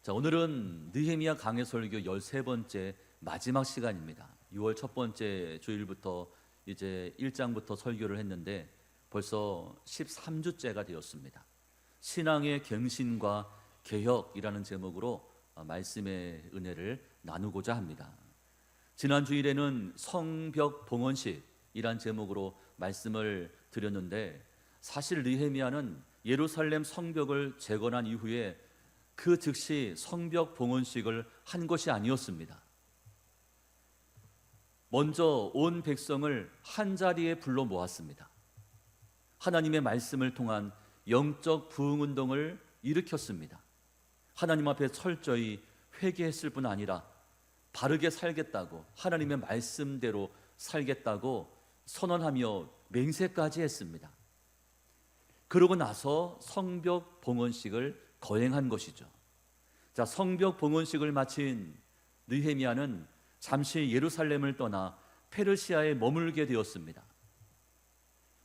자, 오늘은 느헤미야 강해 설교 13번째 마지막 시간입니다. 6월 첫 번째 주일부터 이제 1장부터 설교를 했는데 벌써 13주째가 되었습니다. 신앙의 갱신과 개혁이라는 제목으로 말씀의 은혜를 나누고자 합니다. 지난 주일에는 성벽 봉헌식이란 제목으로 말씀을 드렸는데, 사실 느헤미야는 예루살렘 성벽을 재건한 이후에 그 즉시 성벽 봉헌식을 한 것이 아니었습니다. 먼저 온 백성을 한자리에 불러 모았습니다. 하나님의 말씀을 통한 영적 부흥운동을 일으켰습니다. 하나님 앞에 철저히 회개했을 뿐 아니라 바르게 살겠다고, 하나님의 말씀대로 살겠다고 선언하며 맹세까지 했습니다. 그러고 나서 성벽 봉헌식을 거행한 것이죠. 자, 성벽 봉헌식을 마친 느헤미야는 잠시 예루살렘을 떠나 페르시아에 머물게 되었습니다.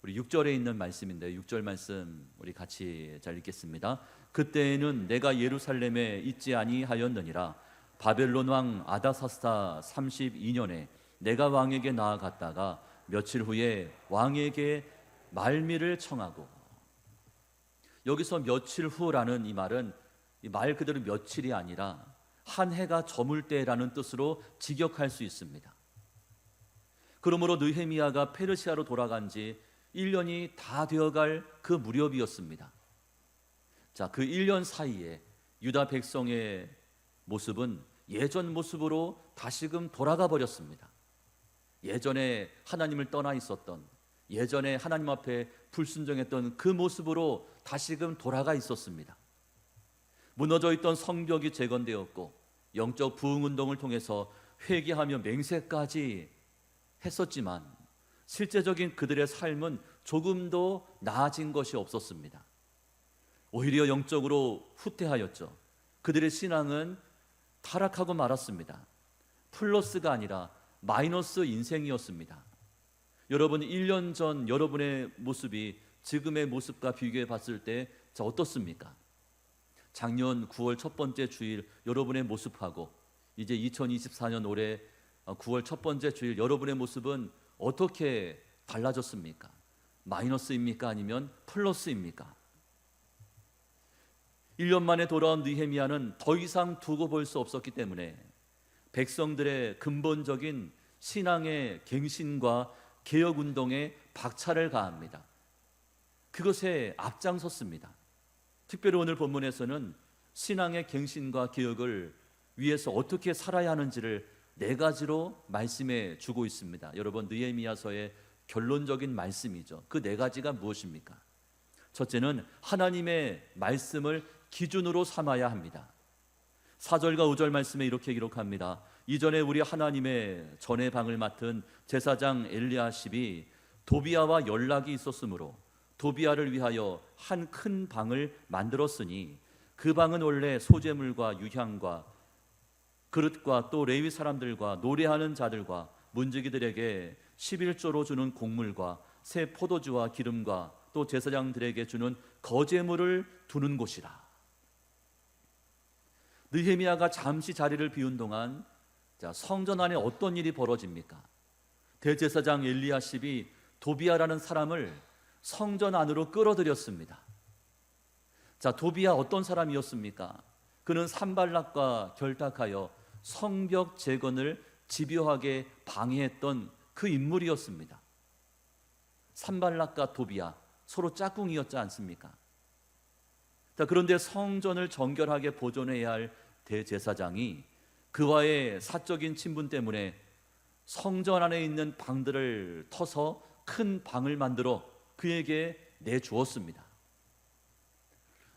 우리 6절에 있는 말씀인데 6절 말씀 우리 같이 잘 읽겠습니다. 그때에는 내가 예루살렘에 있지 아니하였느니라. 바벨론 왕 아다사스다 32년에 내가 왕에게 나아갔다가 며칠 후에 왕에게 말미를 청하고, 여기서 며칠 후라는 이 말은 이 말 그대로 며칠이 아니라 한 해가 저물 때라는 뜻으로 직역할 수 있습니다. 그러므로 느헤미야가 페르시아로 돌아간 지 1년이 다 되어갈 그 무렵이었습니다. 자, 그 1년 사이에 유다 백성의 모습은 예전 모습으로 다시금 돌아가 버렸습니다. 예전에 하나님을 떠나 있었던, 예전에 하나님 앞에 불순종했던 그 모습으로 다시금 돌아가 있었습니다. 무너져 있던 성벽이 재건되었고 영적 부흥운동을 통해서 회개하며 맹세까지 했었지만 실제적인 그들의 삶은 조금도 나아진 것이 없었습니다. 오히려 영적으로 후퇴하였죠. 그들의 신앙은 타락하고 말았습니다. 플러스가 아니라 마이너스 인생이었습니다. 여러분, 1년 전 여러분의 모습이 지금의 모습과 비교해 봤을 때 어떻습니까? 작년 9월 첫 번째 주일 여러분의 모습하고 이제 2024년 올해 9월 첫 번째 주일 여러분의 모습은 어떻게 달라졌습니까? 마이너스입니까? 아니면 플러스입니까? 1년 만에 돌아온 느헤미야는 더 이상 두고 볼 수 없었기 때문에 백성들의 근본적인 신앙의 갱신과 개혁운동에 박차를 가합니다. 그것에 앞장섰습니다. 특별히 오늘 본문에서는 신앙의 갱신과 개혁을 위해서 어떻게 살아야 하는지를 4가지로 말씀해 주고 있습니다. 여러분, 느헤미야서의 결론적인 말씀이죠. 그 4가지가 무엇입니까? 첫째는 하나님의 말씀을 기준으로 삼아야 합니다. 4절과 5절 말씀에 이렇게 기록합니다. 이전에 우리 하나님의 전의 방을 맡은 제사장 엘리야십이 도비야와 연락이 있었으므로 도비야를 위하여 한 큰 방을 만들었으니 그 방은 원래 소재물과 유향과 그릇과 또 레위 사람들과 노래하는 자들과 문지기들에게 11조로 주는 곡물과 새 포도주와 기름과 또 제사장들에게 주는 거제물을 두는 곳이라. 느헤미야가 잠시 자리를 비운 동안 성전 안에 어떤 일이 벌어집니까? 대제사장 엘리야십이 도비야라는 사람을 성전 안으로 끌어들였습니다. 자, 도비야 어떤 사람이었습니까? 그는 산발락과 결탁하여 성벽 재건을 집요하게 방해했던 그 인물이었습니다. 산발락과 도비야 서로 짝꿍이었지 않습니까? 자, 그런데 성전을 정결하게 보존해야 할 대제사장이 그와의 사적인 친분 때문에 성전 안에 있는 방들을 터서 큰 방을 만들어 그에게 내주었습니다.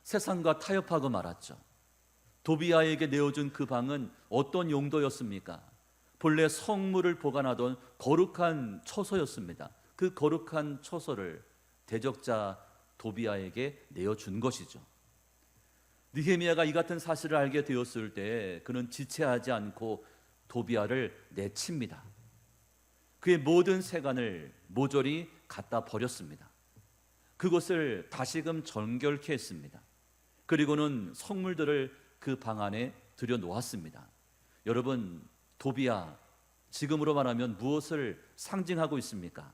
세상과 타협하고 말았죠. 도비야에게 내어준 그 방은 어떤 용도였습니까? 본래 성물을 보관하던 거룩한 처소였습니다. 그 거룩한 처소를 대적자 도비아에게 내어준 것이죠. 느헤미야가 이 같은 사실을 알게 되었을 때 그는 지체하지 않고 도비아를 내칩니다. 그의 모든 세간을 모조리 갖다 버렸습니다. 그것을 다시금 정결케 했습니다. 그리고는 성물들을 그 방 안에 들여놓았습니다. 여러분, 도비아, 지금으로 말하면 무엇을 상징하고 있습니까?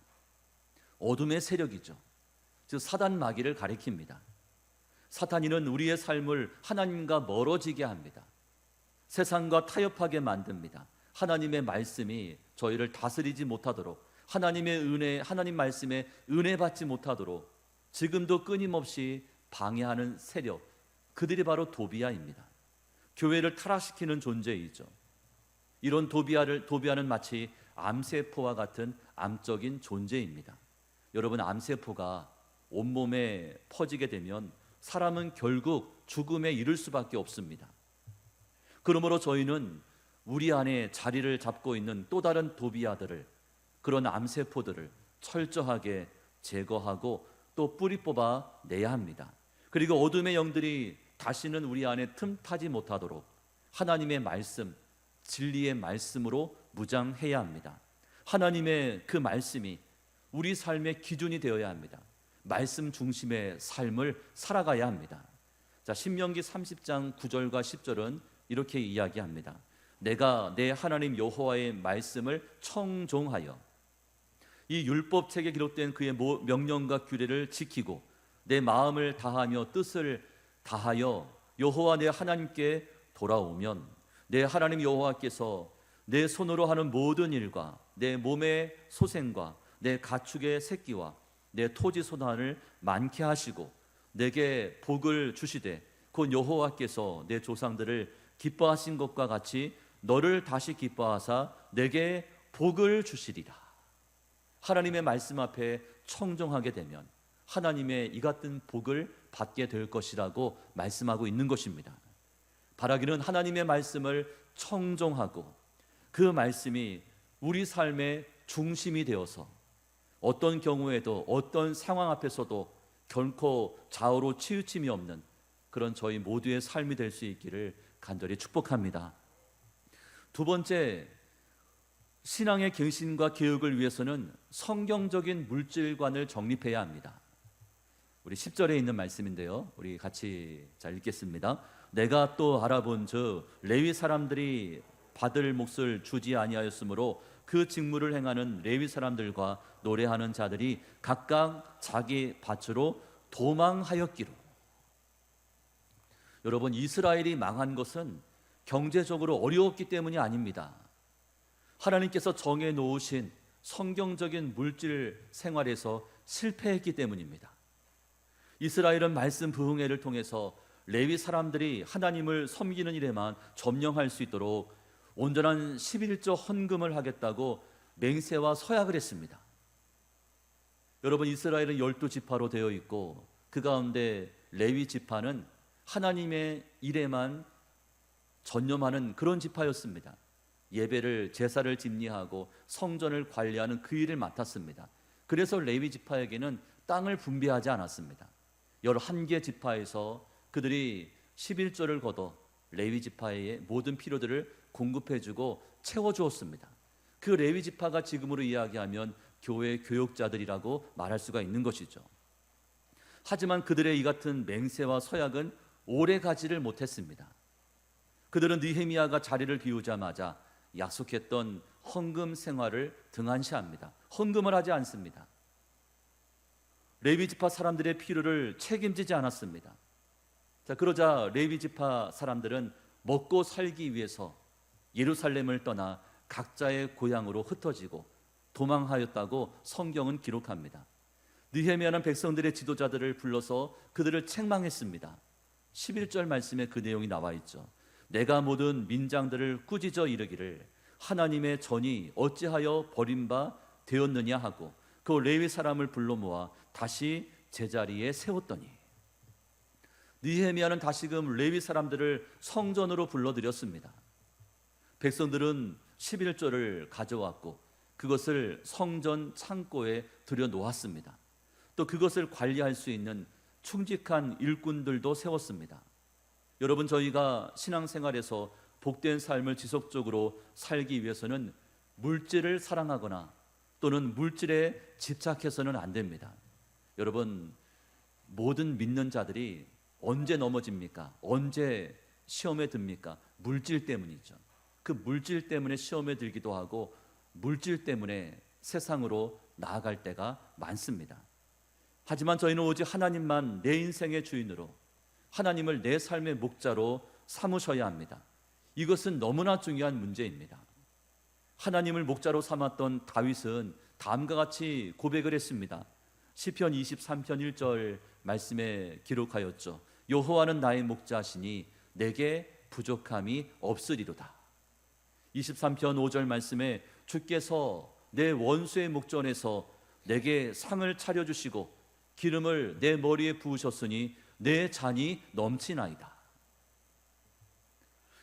어둠의 세력이죠. 즉 사단 마귀를 가리킵니다. 사탄이는 우리의 삶을 하나님과 멀어지게 합니다. 세상과 타협하게 만듭니다. 하나님의 말씀이 저희를 다스리지 못하도록, 하나님의 은혜, 하나님 말씀에 은혜 받지 못하도록 지금도 끊임없이 방해하는 세력, 그들이 바로 도비아입니다. 교회를 타락시키는 존재이죠. 이런 도비아는 마치 암세포와 같은 암적인 존재입니다. 여러분, 암세포가 온몸에 퍼지게 되면 사람은 결국 죽음에 이를 수밖에 없습니다. 그러므로 저희는 우리 안에 자리를 잡고 있는 또 다른 도비아들을, 그런 암세포들을 철저하게 제거하고 또 뿌리 뽑아 내야 합니다. 그리고 어둠의 영들이 다시는 우리 안에 틈타지 못하도록 하나님의 말씀, 진리의 말씀으로 무장해야 합니다. 하나님의 그 말씀이 우리 삶의 기준이 되어야 합니다. 말씀 중심의 삶을 살아가야 합니다. 자, 신명기 30장 9절과 10절은 이렇게 이야기합니다. 내가 내 하나님 여호와의 말씀을 청종하여 이 율법책에 기록된 그의 명령과 규례를 지키고 내 마음을 다하며 뜻을 다하여 여호와 내 하나님께 돌아오면 내 하나님 여호와께서 내 손으로 하는 모든 일과 내 몸의 소생과 내 가축의 새끼와 내 토지 소산을 많게 하시고 내게 복을 주시되 곧 여호와께서 내 조상들을 기뻐하신 것과 같이 너를 다시 기뻐하사 내게 복을 주시리라. 하나님의 말씀 앞에 청종하게 되면 하나님의 이 같은 복을 받게 될 것이라고 말씀하고 있는 것입니다. 바라기는 하나님의 말씀을 청종하고 그 말씀이 우리 삶의 중심이 되어서 어떤 경우에도 어떤 상황 앞에서도 결코 좌우로 치우침이 없는 그런 저희 모두의 삶이 될 수 있기를 간절히 축복합니다. 두 번째, 신앙의 갱신과 개혁을 위해서는 성경적인 물질관을 정립해야 합니다. 우리 10절에 있는 말씀인데요, 우리 같이 잘 읽겠습니다. 내가 또 알아본 즉 레위 사람들이 받을 몫을 주지 아니하였으므로 그 직무를 행하는 레위 사람들과 노래하는 자들이 각각 자기 밭으로 도망하였기로. 여러분, 이스라엘이 망한 것은 경제적으로 어려웠기 때문이 아닙니다. 하나님께서 정해 놓으신 성경적인 물질 생활에서 실패했기 때문입니다. 이스라엘은 말씀 부흥회를 통해서 레위 사람들이 하나님을 섬기는 일에만 점령할 수 있도록 온전한 11조 헌금을 하겠다고 맹세와 서약을 했습니다. 여러분, 이스라엘은 12지파로 되어 있고 그 가운데 레위 지파는 하나님의 일에만 전념하는 그런 지파였습니다. 예배를, 제사를 집리하고 성전을 관리하는 그 일을 맡았습니다. 그래서 레위 지파에게는 땅을 분배하지 않았습니다. 11개 지파에서 그들이 11조를 걷어 레위 지파의 모든 필요들을 공급해주고 채워주었습니다. 그 레위 지파가 지금으로 이야기하면 교회 교역자들이라고 말할 수가 있는 것이죠. 하지만 그들의 이 같은 맹세와 서약은 오래 가지를 못했습니다. 그들은 느헤미야가 자리를 비우자마자 약속했던 헌금 생활을 등한시합니다. 헌금을 하지 않습니다. 레위 지파 사람들의 필요를 책임지지 않았습니다. 자, 그러자 레위 지파 사람들은 먹고 살기 위해서 예루살렘을 떠나 각자의 고향으로 흩어지고 도망하였다고 성경은 기록합니다. 느헤미야는 백성들의 지도자들을 불러서 그들을 책망했습니다. 11절 말씀에 그 내용이 나와 있죠. 내가 모든 민장들을 꾸짖어 이르기를 하나님의 전이 어찌하여 버림바 되었느냐 하고 그 레위 사람을 불러 모아 다시 제자리에 세웠더니. 느헤미야는 다시금 레위 사람들을 성전으로 불러들였습니다. 백성들은 11조를 가져왔고 그것을 성전 창고에 들여놓았습니다. 또 그것을 관리할 수 있는 충직한 일꾼들도 세웠습니다. 여러분, 저희가 신앙생활에서 복된 삶을 지속적으로 살기 위해서는 물질을 사랑하거나 또는 물질에 집착해서는 안 됩니다. 여러분, 모든 믿는 자들이 언제 넘어집니까? 언제 시험에 듭니까? 물질 때문이죠. 그 물질 때문에 시험에 들기도 하고 물질 때문에 세상으로 나아갈 때가 많습니다. 하지만 저희는 오직 하나님만 내 인생의 주인으로, 하나님을 내 삶의 목자로 삼으셔야 합니다. 이것은 너무나 중요한 문제입니다. 하나님을 목자로 삼았던 다윗은 다음과 같이 고백을 했습니다. 시편 23편 1절 말씀에 기록하였죠. 여호와는 나의 목자시니 내게 부족함이 없으리로다. 23편 5절 말씀에 주께서 내 원수의 목전에서 내게 상을 차려주시고 기름을 내 머리에 부으셨으니 내 잔이 넘치나이다.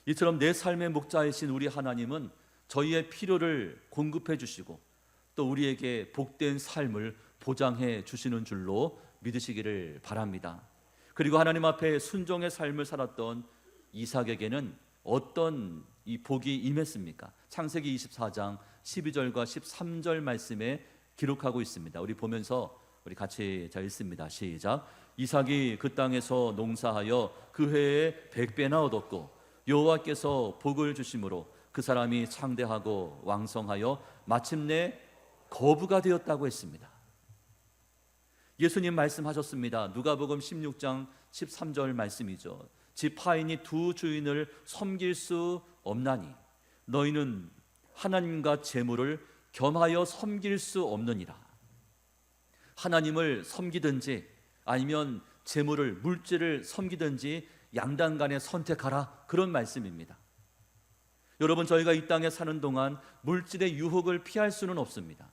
이처럼 내 삶의 목자이신 우리 하나님은 저희의 필요를 공급해 주시고 또 우리에게 복된 삶을 보장해 주시는 줄로 믿으시기를 바랍니다. 그리고 하나님 앞에 순종의 삶을 살았던 이삭에게는 어떤 이 복이 임했습니까? 창세기 24장 12절과 13절 말씀에 기록하고 있습니다. 우리 보면서 우리 같이 자 읽습니다. 시작. 이삭이 그 땅에서 농사하여 그 해에 100배나 얻었고 여호와께서 복을 주심으로 그 사람이 창대하고 왕성하여 마침내 거부가 되었다고 했습니다. 예수님 말씀하셨습니다. 누가복음 16장 13절 말씀이죠. 지파인이 두 주인을 섬길 수 없나니 너희는 하나님과 재물을 겸하여 섬길 수 없느니라. 하나님을 섬기든지 아니면 재물을, 물질을 섬기든지 양당 간에 선택하라, 그런 말씀입니다. 여러분, 저희가 이 땅에 사는 동안 물질의 유혹을 피할 수는 없습니다.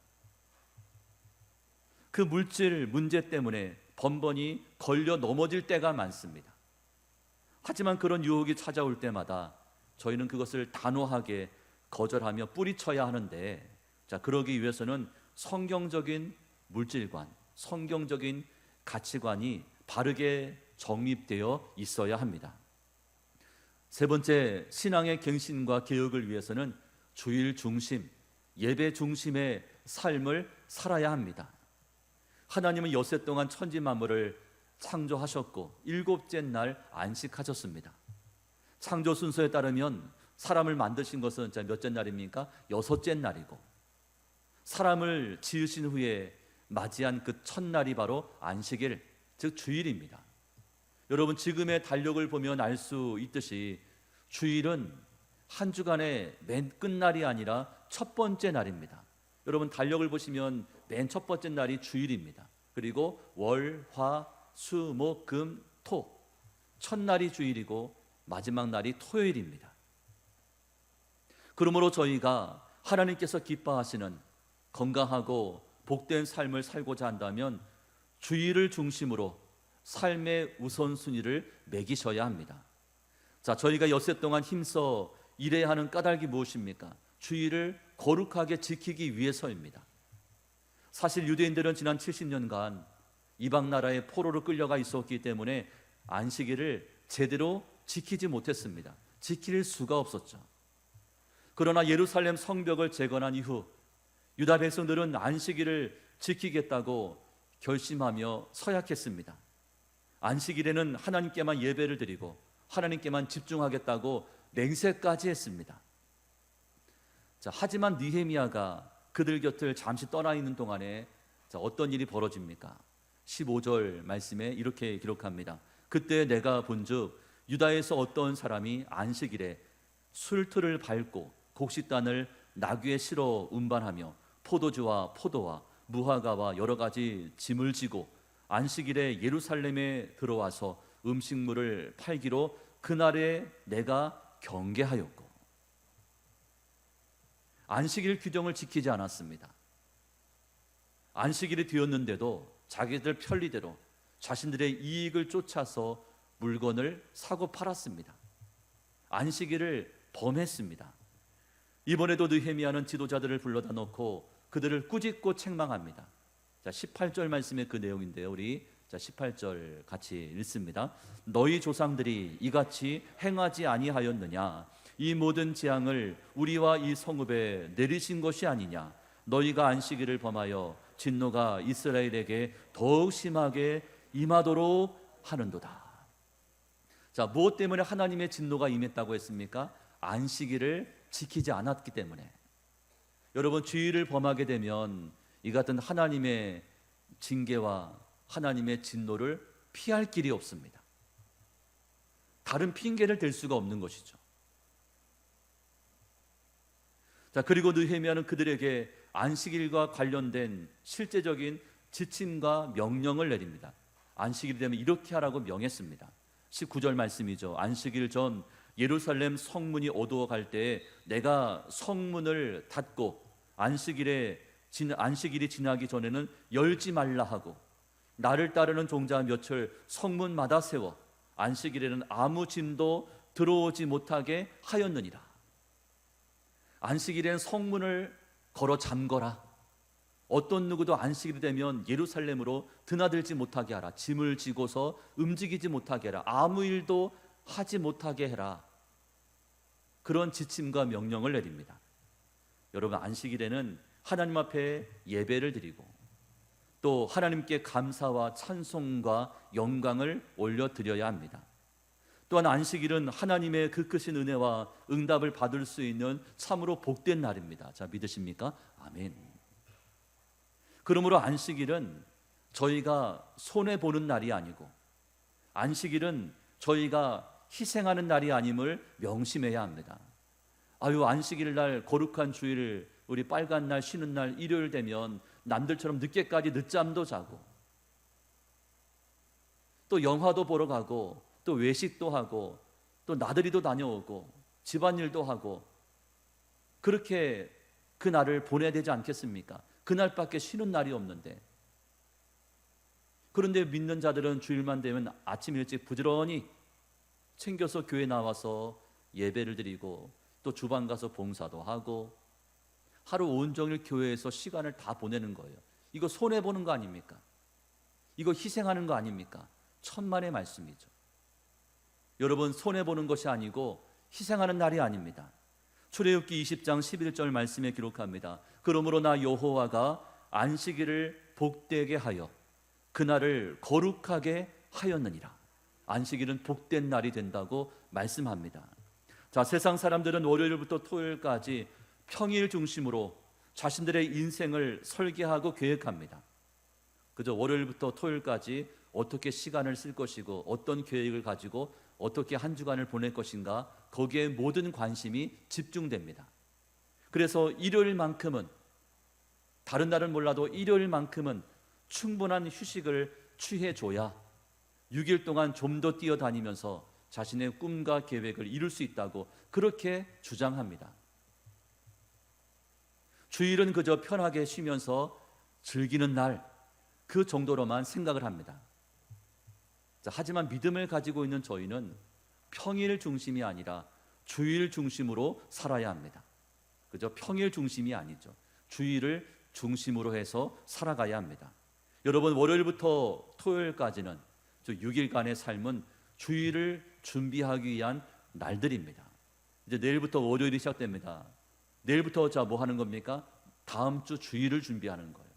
그 물질 문제 때문에 번번이 걸려 넘어질 때가 많습니다. 하지만 그런 유혹이 찾아올 때마다 저희는 그것을 단호하게 거절하며 뿌리쳐야 하는데, 자, 그러기 위해서는 성경적인 물질관, 성경적인 가치관이 바르게 정립되어 있어야 합니다. 세 번째, 신앙의 갱신과 개혁을 위해서는 주일 중심, 예배 중심의 삶을 살아야 합니다. 하나님은 엿새 동안 천지 만물을 창조하셨고 일곱째 날 안식하셨습니다. 창조 순서에 따르면 사람을 만드신 것은 몇째 날입니까? 여섯째 날이고, 사람을 지으신 후에 맞이한 그 첫날이 바로 안식일, 즉 주일입니다. 여러분, 지금의 달력을 보면 알 수 있듯이 주일은 한 주간의 맨 끝날이 아니라 첫 번째 날입니다. 여러분, 달력을 보시면 맨 첫 번째 날이 주일입니다. 그리고 월, 화, 수, 목, 금, 토, 첫날이 주일이고 마지막 날이 토요일입니다. 그러므로 저희가 하나님께서 기뻐하시는 건강하고 복된 삶을 살고자 한다면 주일을 중심으로 삶의 우선순위를 매기셔야 합니다. 자, 저희가 엿새 동안 힘써 일해야 하는 까닭이 무엇입니까? 주일을 거룩하게 지키기 위해서입니다. 사실 유대인들은 지난 70년간 이방 나라의 포로로 끌려가 있었기 때문에 안식일을 제대로 지키지 못했습니다. 지킬 수가 없었죠. 그러나 예루살렘 성벽을 재건한 이후 유다 백성들은 안식일을 지키겠다고 결심하며 서약했습니다. 안식일에는 하나님께만 예배를 드리고 하나님께만 집중하겠다고 맹세까지 했습니다. 자, 하지만 느헤미야가 그들 곁을 잠시 떠나 있는 동안에 어떤 일이 벌어집니까? 15절 말씀에 이렇게 기록합니다. 그때 내가 본즉 유다에서 어떤 사람이 안식일에 술틀을 밟고 곡식단을 나귀에 실어 운반하며 포도주와 포도와 무화과와 여러 가지 짐을 지고 안식일에 예루살렘에 들어와서 음식물을 팔기로 그날에 내가 경계하였고, 안식일 규정을 지키지 않았습니다. 안식일이 되었는데도 자기들 편리대로 자신들의 이익을 쫓아서 물건을 사고 팔았습니다. 안식일을 범했습니다. 이번에도 느헤미야는 지도자들을 불러다 놓고 그들을 꾸짖고 책망합니다. 자, 18절 말씀의 그 내용인데요, 우리 자, 18절 같이 읽습니다. 너희 조상들이 이같이 행하지 아니하였느냐? 이 모든 재앙을 우리와 이 성읍에 내리신 것이 아니냐? 너희가 안식일을 범하여 진노가 이스라엘에게 더욱 심하게 임하도록 하는도다. 자, 무엇 때문에 하나님의 진노가 임했다고 했습니까? 안식일을 지키지 않았기 때문에. 여러분, 주일을 범하게 되면 이 같은 하나님의 징계와 하나님의 진노를 피할 길이 없습니다. 다른 핑계를 댈 수가 없는 것이죠. 자, 그리고 느헤미야는 그들에게 안식일과 관련된 실제적인 지침과 명령을 내립니다. 안식일이 되면 이렇게 하라고 명했습니다. 19절 말씀이죠. 안식일 전 예루살렘 성문이 어두워 갈 때에 내가 성문을 닫고 안식일이 지나기 전에는 열지 말라 하고, 나를 따르는 종자 몇을 성문마다 세워 안식일에는 아무 짐도 들어오지 못하게 하였느니라. 안식일엔 성문을 걸어 잠거라. 어떤 누구도 안식일이 되면 예루살렘으로 드나들지 못하게 하라. 짐을 지고서 움직이지 못하게 해라. 아무 일도 하지 못하게 해라. 그런 지침과 명령을 내립니다. 여러분, 안식일에는 하나님 앞에 예배를 드리고 또 하나님께 감사와 찬송과 영광을 올려드려야 합니다. 또한 안식일은 하나님의 그 크신 은혜와 응답을 받을 수 있는 참으로 복된 날입니다. 자, 믿으십니까? 아멘. 그러므로 안식일은 저희가 손해보는 날이 아니고, 안식일은 저희가 희생하는 날이 아님을 명심해야 합니다. 안식일 날 거룩한 주일, 우리 빨간 날 쉬는 날 일요일 되면 남들처럼 늦게까지 늦잠도 자고 또 영화도 보러 가고 또 외식도 하고 또 나들이도 다녀오고 집안일도 하고 그렇게 그 날을 보내야 되지 않겠습니까? 그날밖에 쉬는 날이 없는데. 그런데 믿는 자들은 주일만 되면 아침 일찍 부지런히 챙겨서 교회 나와서 예배를 드리고 또 주방 가서 봉사도 하고 하루 온종일 교회에서 시간을 다 보내는 거예요. 이거 손해보는 거 아닙니까? 이거 희생하는 거 아닙니까? 천만의 말씀이죠. 여러분, 손해보는 것이 아니고 희생하는 날이 아닙니다. 출애굽기 20장 11절 말씀에 기록합니다. 그러므로 나 여호와가 안식일을 복되게 하여 그날을 거룩하게 하였느니라. 안식일은 복된 날이 된다고 말씀합니다. 자, 세상 사람들은 월요일부터 토요일까지 평일 중심으로 자신들의 인생을 설계하고 계획합니다. 그저 월요일부터 토요일까지 어떻게 시간을 쓸 것이고 어떤 계획을 가지고 어떻게 한 주간을 보낼 것인가, 거기에 모든 관심이 집중됩니다. 그래서 일요일만큼은, 다른 날은 몰라도 일요일만큼은 충분한 휴식을 취해줘야 6일 동안 좀 더 뛰어다니면서 자신의 꿈과 계획을 이룰 수 있다고 그렇게 주장합니다. 주일은 그저 편하게 쉬면서 즐기는 날, 그 정도로만 생각을 합니다. 자, 하지만 믿음을 가지고 있는 저희는 평일 중심이 아니라 주일 중심으로 살아야 합니다. 그저 평일 중심이 아니죠. 주일을 중심으로 해서 살아가야 합니다. 여러분, 월요일부터 토요일까지는 저 6일간의 삶은 주일을 준비하기 위한 날들입니다. 이제 내일부터 월요일이 시작됩니다. 내일부터 자, 뭐 하는 겁니까? 다음 주 주일을 준비하는 거예요.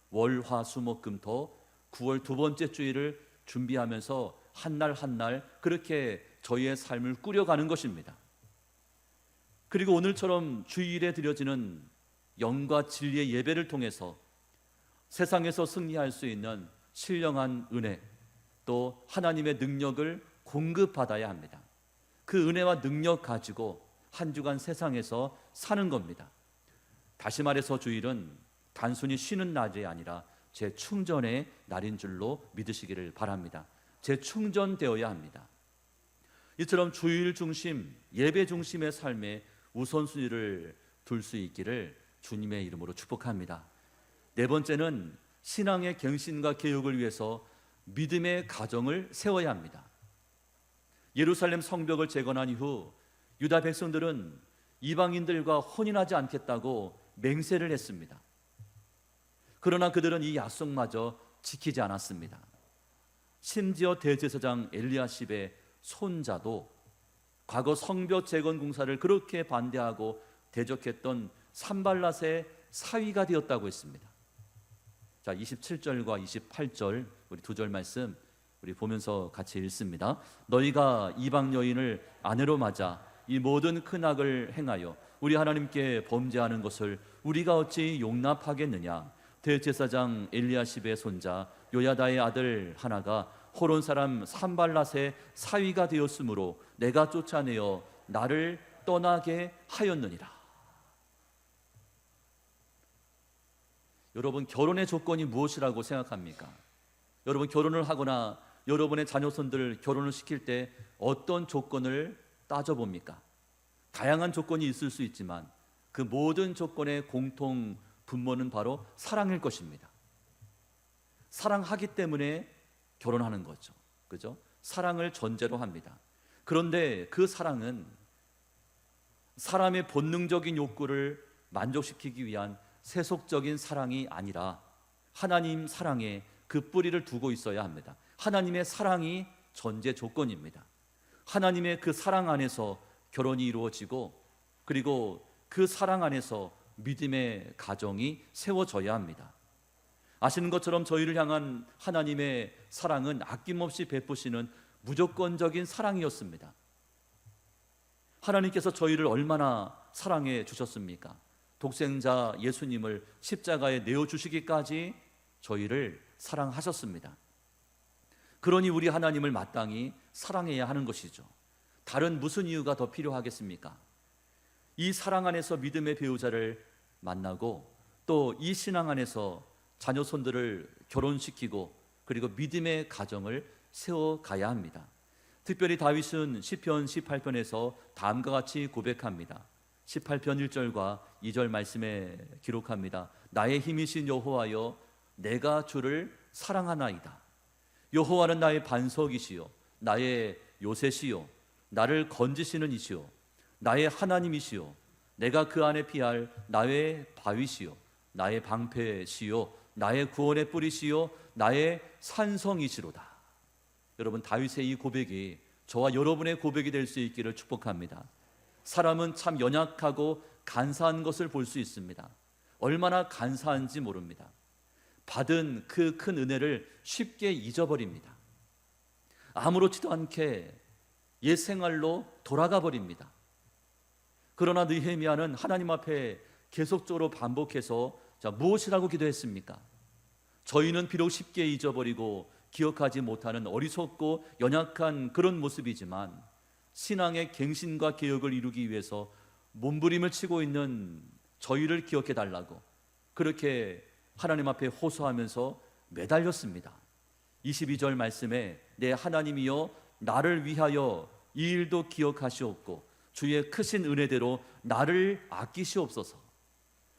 월, 화, 수, 목, 금, 토, 9월 두 번째 주일을 준비하면서 한 날 한 날 그렇게 저희의 삶을 꾸려가는 것입니다. 그리고 오늘처럼 주일에 드려지는 영과 진리의 예배를 통해서 세상에서 승리할 수 있는 신령한 은혜, 또 하나님의 능력을 공급받아야 합니다. 그 은혜와 능력 가지고 한 주간 세상에서 사는 겁니다. 다시 말해서 주일은 단순히 쉬는 날이 아니라 재충전의 날인 줄로 믿으시기를 바랍니다. 재충전되어야 합니다. 이처럼 주일 중심, 예배 중심의 삶에 우선순위를 둘 수 있기를 주님의 이름으로 축복합니다. 네 번째는 신앙의 갱신과 개혁을 위해서 믿음의 가정을 세워야 합니다. 예루살렘 성벽을 재건한 이후 유다 백성들은 이방인들과 혼인하지 않겠다고 맹세를 했습니다. 그러나 그들은 이 약속마저 지키지 않았습니다. 심지어 대제사장 엘리야십의 손자도 과거 성벽 재건 공사를 그렇게 반대하고 대적했던 산발랏의 사위가 되었다고 했습니다. 자, 27절과 28절 우리 두 절 말씀 우리 보면서 같이 읽습니다. 너희가 이방 여인을 아내로 맞아 이 모든 큰 악을 행하여 우리 하나님께 범죄하는 것을 우리가 어찌 용납하겠느냐. 대제사장 엘리야십의 손자 요야다의 아들 하나가 호론 사람 산발랏의 사위가 되었으므로 내가 쫓아내어 나를 떠나게 하였느니라. 여러분, 결혼의 조건이 무엇이라고 생각합니까? 여러분, 결혼을 하거나 여러분의 자녀손들을 결혼을 시킬 때 어떤 조건을 따져봅니까? 다양한 조건이 있을 수 있지만 그 모든 조건의 공통 분모는 바로 사랑일 것입니다. 사랑하기 때문에 결혼하는 거죠. 그죠? 사랑을 전제로 합니다. 그런데 그 사랑은 사람의 본능적인 욕구를 만족시키기 위한 세속적인 사랑이 아니라 하나님 사랑에 그 뿌리를 두고 있어야 합니다. 하나님의 사랑이 전제 조건입니다. 하나님의 그 사랑 안에서 결혼이 이루어지고 그리고 그 사랑 안에서 믿음의 가정이 세워져야 합니다. 아시는 것처럼 저희를 향한 하나님의 사랑은 아낌없이 베푸시는 무조건적인 사랑이었습니다. 하나님께서 저희를 얼마나 사랑해 주셨습니까? 독생자 예수님을 십자가에 내어주시기까지 저희를 사랑하셨습니다. 그러니 우리 하나님을 마땅히 사랑해야 하는 것이죠. 다른 무슨 이유가 더 필요하겠습니까? 이 사랑 안에서 믿음의 배우자를 만나고 또 이 신앙 안에서 자녀손들을 결혼시키고 그리고 믿음의 가정을 세워가야 합니다. 특별히 다윗은 시편 18편에서 다음과 같이 고백합니다. 18편 1절과 2절 말씀에 기록합니다. 나의 힘이신 여호와여 내가 주를 사랑하나이다. 여호와는 나의 반석이시요 나의 요새시요 나를 건지시는 이시요 나의 하나님이시요 내가 그 안에 피할 나의 바위시요 나의 방패시요 나의 구원의 뿌리시요 나의 산성이시로다. 여러분, 다윗의 이 고백이 저와 여러분의 고백이 될 수 있기를 축복합니다. 사람은 참 연약하고 간사한 것을 볼 수 있습니다. 얼마나 간사한지 모릅니다. 받은 그 큰 은혜를 쉽게 잊어버립니다. 아무렇지도 않게 옛 생활로 돌아가 버립니다. 그러나 느헤미야는 하나님 앞에 계속적으로 반복해서 무엇이라고 기도했습니까? 저희는 비록 쉽게 잊어버리고 기억하지 못하는 어리석고 연약한 그런 모습이지만 신앙의 갱신과 개혁을 이루기 위해서 몸부림을 치고 있는 저희를 기억해 달라고 그렇게 하나님 앞에 호소하면서 매달렸습니다. 22절 말씀에 내 하나님이여 나를 위하여 이 일도 기억하시옵고 주의 크신 은혜대로 나를 아끼시옵소서.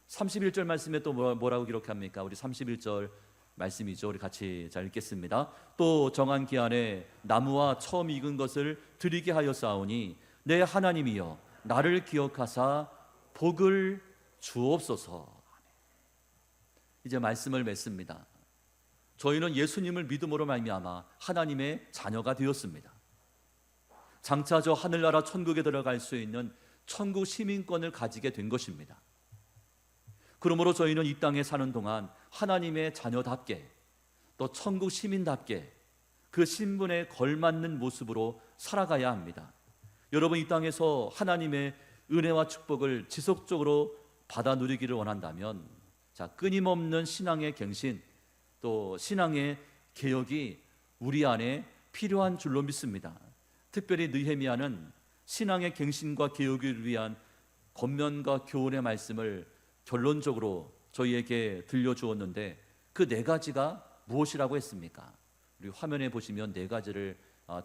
31절 말씀에 또 뭐라고 기록합니까? 우리 31절 말씀이죠. 우리 같이 잘 읽겠습니다. 또 정한 기한에 나무와 처음 익은 것을 드리게 하였사오니 내 하나님이여 나를 기억하사 복을 주옵소서. 이제 말씀을 맺습니다. 저희는 예수님을 믿음으로 말미암아 하나님의 자녀가 되었습니다. 장차 저 하늘나라 천국에 들어갈 수 있는 천국 시민권을 가지게 된 것입니다. 그러므로 저희는 이 땅에 사는 동안 하나님의 자녀답게 또 천국 시민답게 그 신분에 걸맞는 모습으로 살아가야 합니다. 여러분, 이 땅에서 하나님의 은혜와 축복을 지속적으로 받아 누리기를 원한다면 끊임없는 신앙의 갱신 또 신앙의 개혁이 우리 안에 필요한 줄로 믿습니다. 특별히 느헤미야는 신앙의 갱신과 개혁을 위한 권면과 교훈의 말씀을 결론적으로 저희에게 들려주었는데 그 네 가지가 무엇이라고 했습니까? 우리 화면에 보시면 네 가지를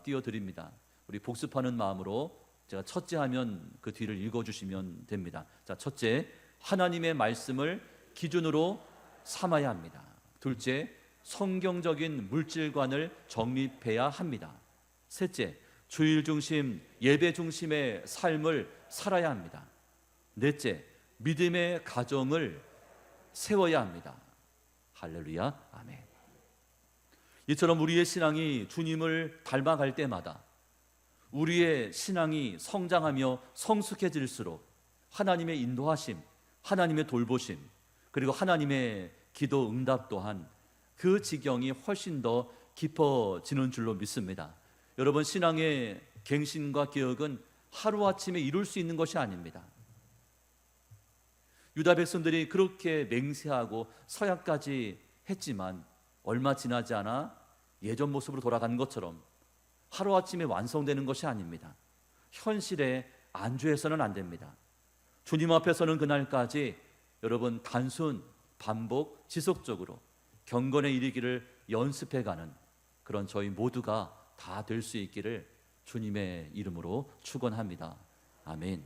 띄워드립니다. 우리 복습하는 마음으로 제가 첫째 하면 그 뒤를 읽어주시면 됩니다. 자, 첫째, 하나님의 말씀을 기준으로 삼아야 합니다. 둘째, 성경적인 물질관을 정립해야 합니다. 셋째, 주일 중심, 예배 중심의 삶을 살아야 합니다. 넷째, 믿음의 가정을 세워야 합니다. 할렐루야, 아멘. 이처럼 우리의 신앙이 주님을 닮아갈 때마다 우리의 신앙이 성장하며 성숙해질수록 하나님의 인도하심, 하나님의 돌보심, 그리고 하나님의 기도 응답 또한 그 지경이 훨씬 더 깊어지는 줄로 믿습니다. 여러분, 신앙의 갱신과 개혁은 하루아침에 이룰 수 있는 것이 아닙니다. 유다 백성들이 그렇게 맹세하고 서약까지 했지만 얼마 지나지 않아 예전 모습으로 돌아간 것처럼 하루아침에 완성되는 것이 아닙니다. 현실에 안주해서는 안 됩니다. 주님 앞에서는 그날까지 여러분 단순, 반복, 지속적으로 경건에 이르기를 연습해가는 그런 저희 모두가 다 될 수 있기를 주님의 이름으로 축원합니다. 아멘.